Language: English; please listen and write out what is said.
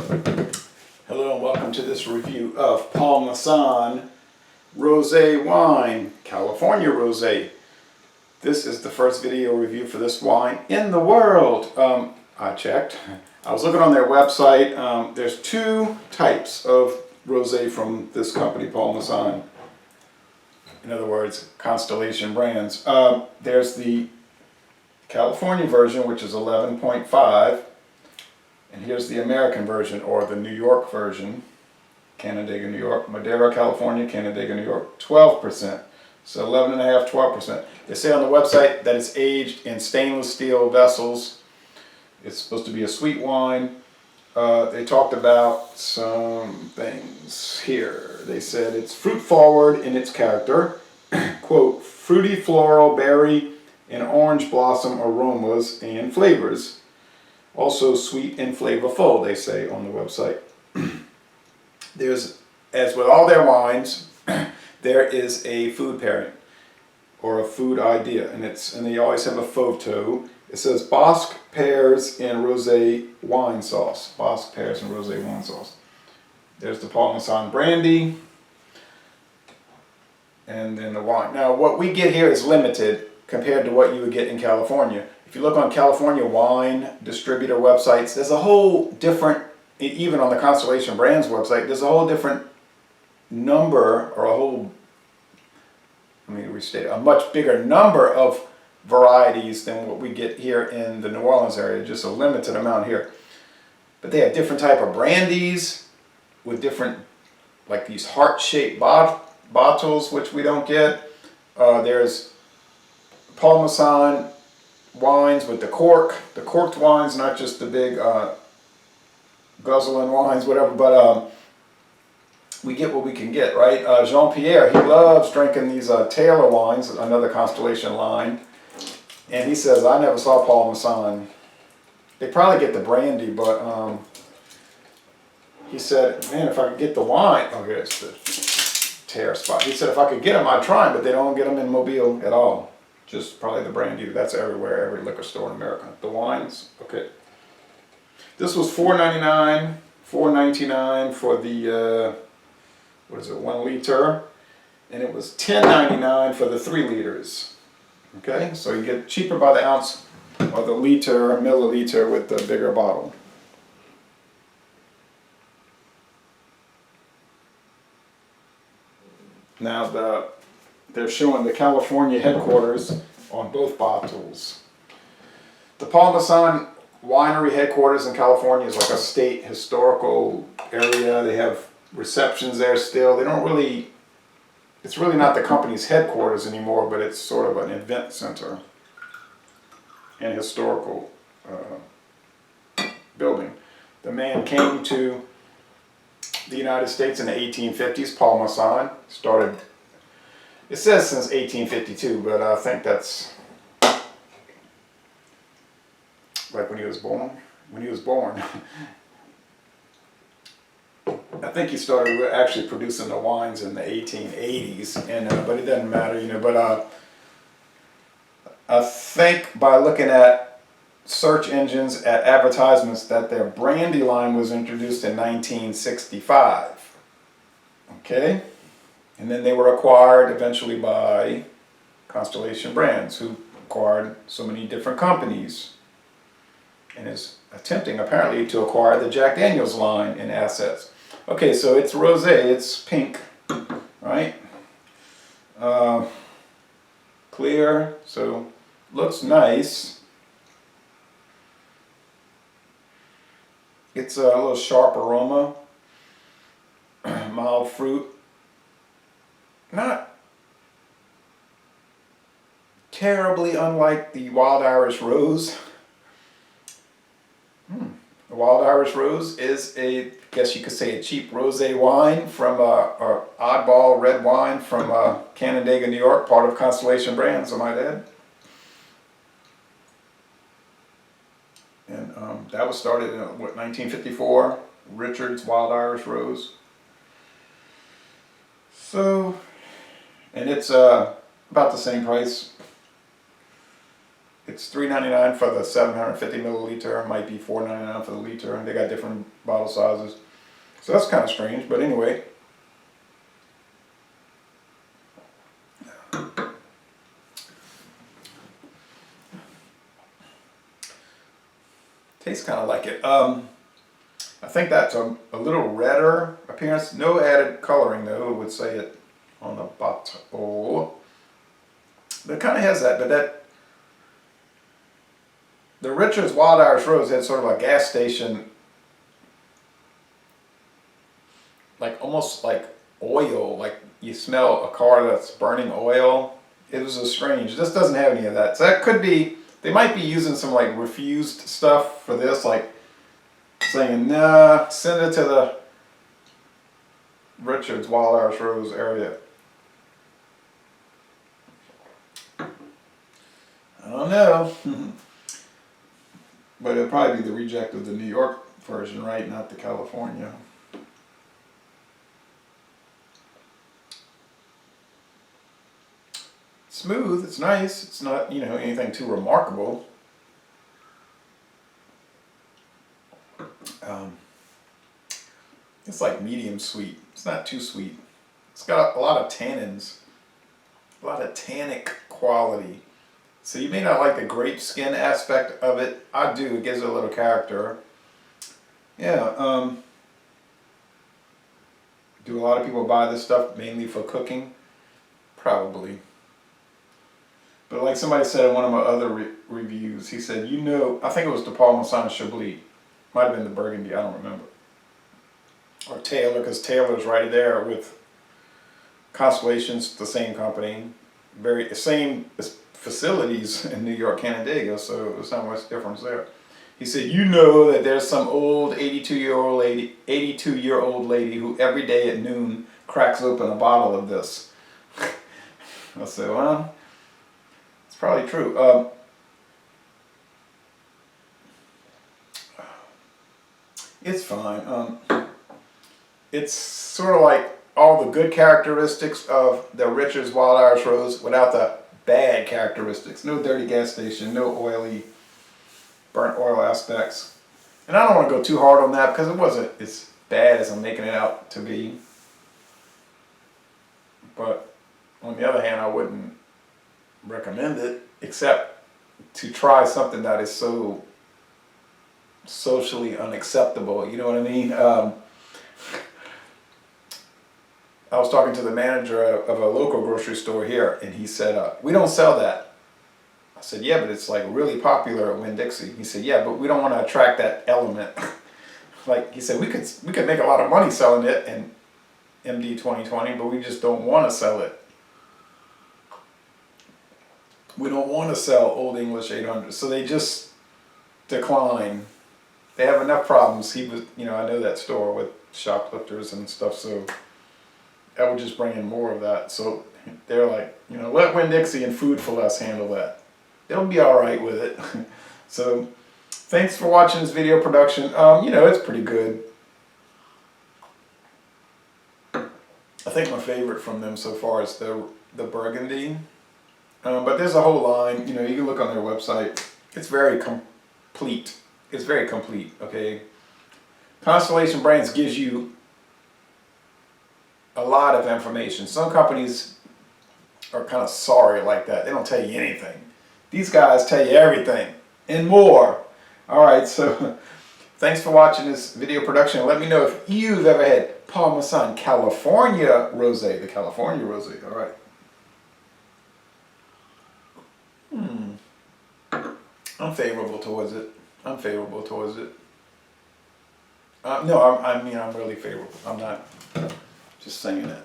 Hello and welcome to this review of Paul Masson Rosé wine, California Rosé. This is the first video review for this wine in the world. I checked. I was looking on their website. There's two types of rosé from this company, Paul Masson. In other words, Constellation Brands. There's the California version, which is 11.5. And here's the American version, or the New York version, Canandaigua, New York, Madera, California, Canandaigua, New York, 12%. So 11.5, 12%. They say on the website that it's aged in stainless steel vessels. It's supposed to be a sweet wine. They talked about some things here. They said it's fruit forward in its character. Quote, fruity floral, berry, and orange blossom aromas and flavors. Also sweet and flavorful, they say on the website. There's, as with all their wines, there is a food pairing or a food idea, and they always have a photo. It says Basque pears and rosé wine sauce. Basque pears and rosé wine sauce. There's the Paul Masson brandy, and then the wine. Now, what we get here is limited compared to what you would get in California. If you look on California wine distributor websites, there's a whole different, even on the Constellation Brands website, there's a whole different number, or a much bigger number of varieties than what we get here in the New Orleans area, just a limited amount here. But they have different type of brandies with different, like these heart-shaped bottles, which we don't get. There's Paul Masson wines with the corked wines, not just the big guzzling wines, whatever, but we get what we can get, right? Jean-Pierre, he loves drinking these Taylor wines, another Constellation line, and he says, I never saw Paul Masson. They probably get the brandy, but he said, man, if I could get the wine, oh, here's the tear spot. He said, if I could get them, I'd try them, but they don't get them in Mobile at all. Just probably the brandy. That's everywhere, every liquor store in America. The wines, okay. This was $4.99, $4.99 for the, 1 liter. And it was $10.99 for the 3 liters. Okay, so you get cheaper by the ounce or the liter, milliliter with the bigger bottle. Now they're showing the California headquarters on both bottles. The Paul Masson winery headquarters in California is like a state historical area. They have receptions there still. They don't really, it's really not the company's headquarters anymore, but it's sort of an event center and historical building. The man came to the United States in the 1850s, Paul Masson, started, it says since 1852, but I think that's like when he was born. I think he started actually producing the wines in the 1880s, and but it doesn't matter, but I think by looking at search engines, at advertisements, that their brandy line was introduced in 1965. Okay? And then they were acquired eventually by Constellation Brands, who acquired so many different companies and is attempting apparently to acquire the Jack Daniels line in assets. Okay, so it's rosé, it's pink, right? Clear, so looks nice. It's a little sharp aroma, mild fruit. Not terribly unlike the Wild Irish Rose. The Wild Irish Rose is I guess you could say, a cheap rosé wine from or oddball red wine from Canandaigua, New York, part of Constellation Brands, I might add. And that was started in, 1954, Richard's Wild Irish Rose. So, and it's about the same price It's $3.99 for the 750 milliliter. It might be $4.99 for the liter. And they got different bottle sizes. So that's kind of strange, but anyway. Tastes kind of like it. I think that's a little redder appearance. No added coloring though, it would say it on the bottle. But it kind of has that, but the Richard's Wild Irish Rose had sort of a gas station, like almost like oil, like you smell a car that's burning oil. It was so strange. This doesn't have any of that. So that could be, they might be using some like refused stuff for this, like saying, nah, send it to the Richard's Wild Irish Rose area. I don't know. But it'll probably be the reject of the New York version, right? Not the California. Smooth, it's nice. It's not, you know, anything too remarkable. It's like medium sweet. It's not too sweet. It's got a lot of tannins, a lot of tannic quality. So you may not like the grape skin aspect of it. I do. It gives it a little character. Yeah. Do a lot of people buy this stuff mainly for cooking? Probably. But like somebody said in one of my other reviews, he said, you know, I think it was the Paul Masson Chablis. Might have been the Burgundy, I don't remember. Or Taylor, because Taylor's right there with Constellation's the same company. Very same facilities in New York, Canandaigua, so there's not much difference there. He said, you know that there's some old 82-year-old lady who every day at noon cracks open a bottle of this. I said, well, it's probably true. It's fine. It's sort of like all the good characteristics of the Richard's Wild Irish Rose without the bad characteristics. No dirty gas station, no oily, burnt oil aspects. And I don't want to go too hard on that because it wasn't as bad as I'm making it out to be. But on the other hand, I wouldn't recommend it except to try something that is so socially unacceptable. You know what I mean? I was talking to the manager of a local grocery store here, and he said, we don't sell that. I said, yeah, but it's like really popular at Winn-Dixie. He said, yeah, but we don't want to attract that element. Like he said, we could make a lot of money selling it in MD 2020, but we just don't want to sell it. We don't want to sell Old English 800, so they just decline. They have enough problems. He was, you know, I know that store with shoplifters and stuff, so that would just bring in more of that. So they're like, you know, let Winn-Dixie and Food for Less handle that. They'll be all right with it. So thanks for watching this video production. You know, it's pretty good. I think my favorite from them so far is the Burgundy. But there's a whole line. You know, you can look on their website. It's very complete. It's very complete, okay? Constellation Brands gives you a lot of information. Some companies are kind of sorry like that. They don't tell you anything. These guys tell you everything and more. All right, so thanks for watching this video production. Let me know if you've ever had Paul Masson California Rosé, the California Rosé. All right. I'm favorable towards it. I'm favorable towards it. No, I mean, I'm really favorable. I'm not just saying that.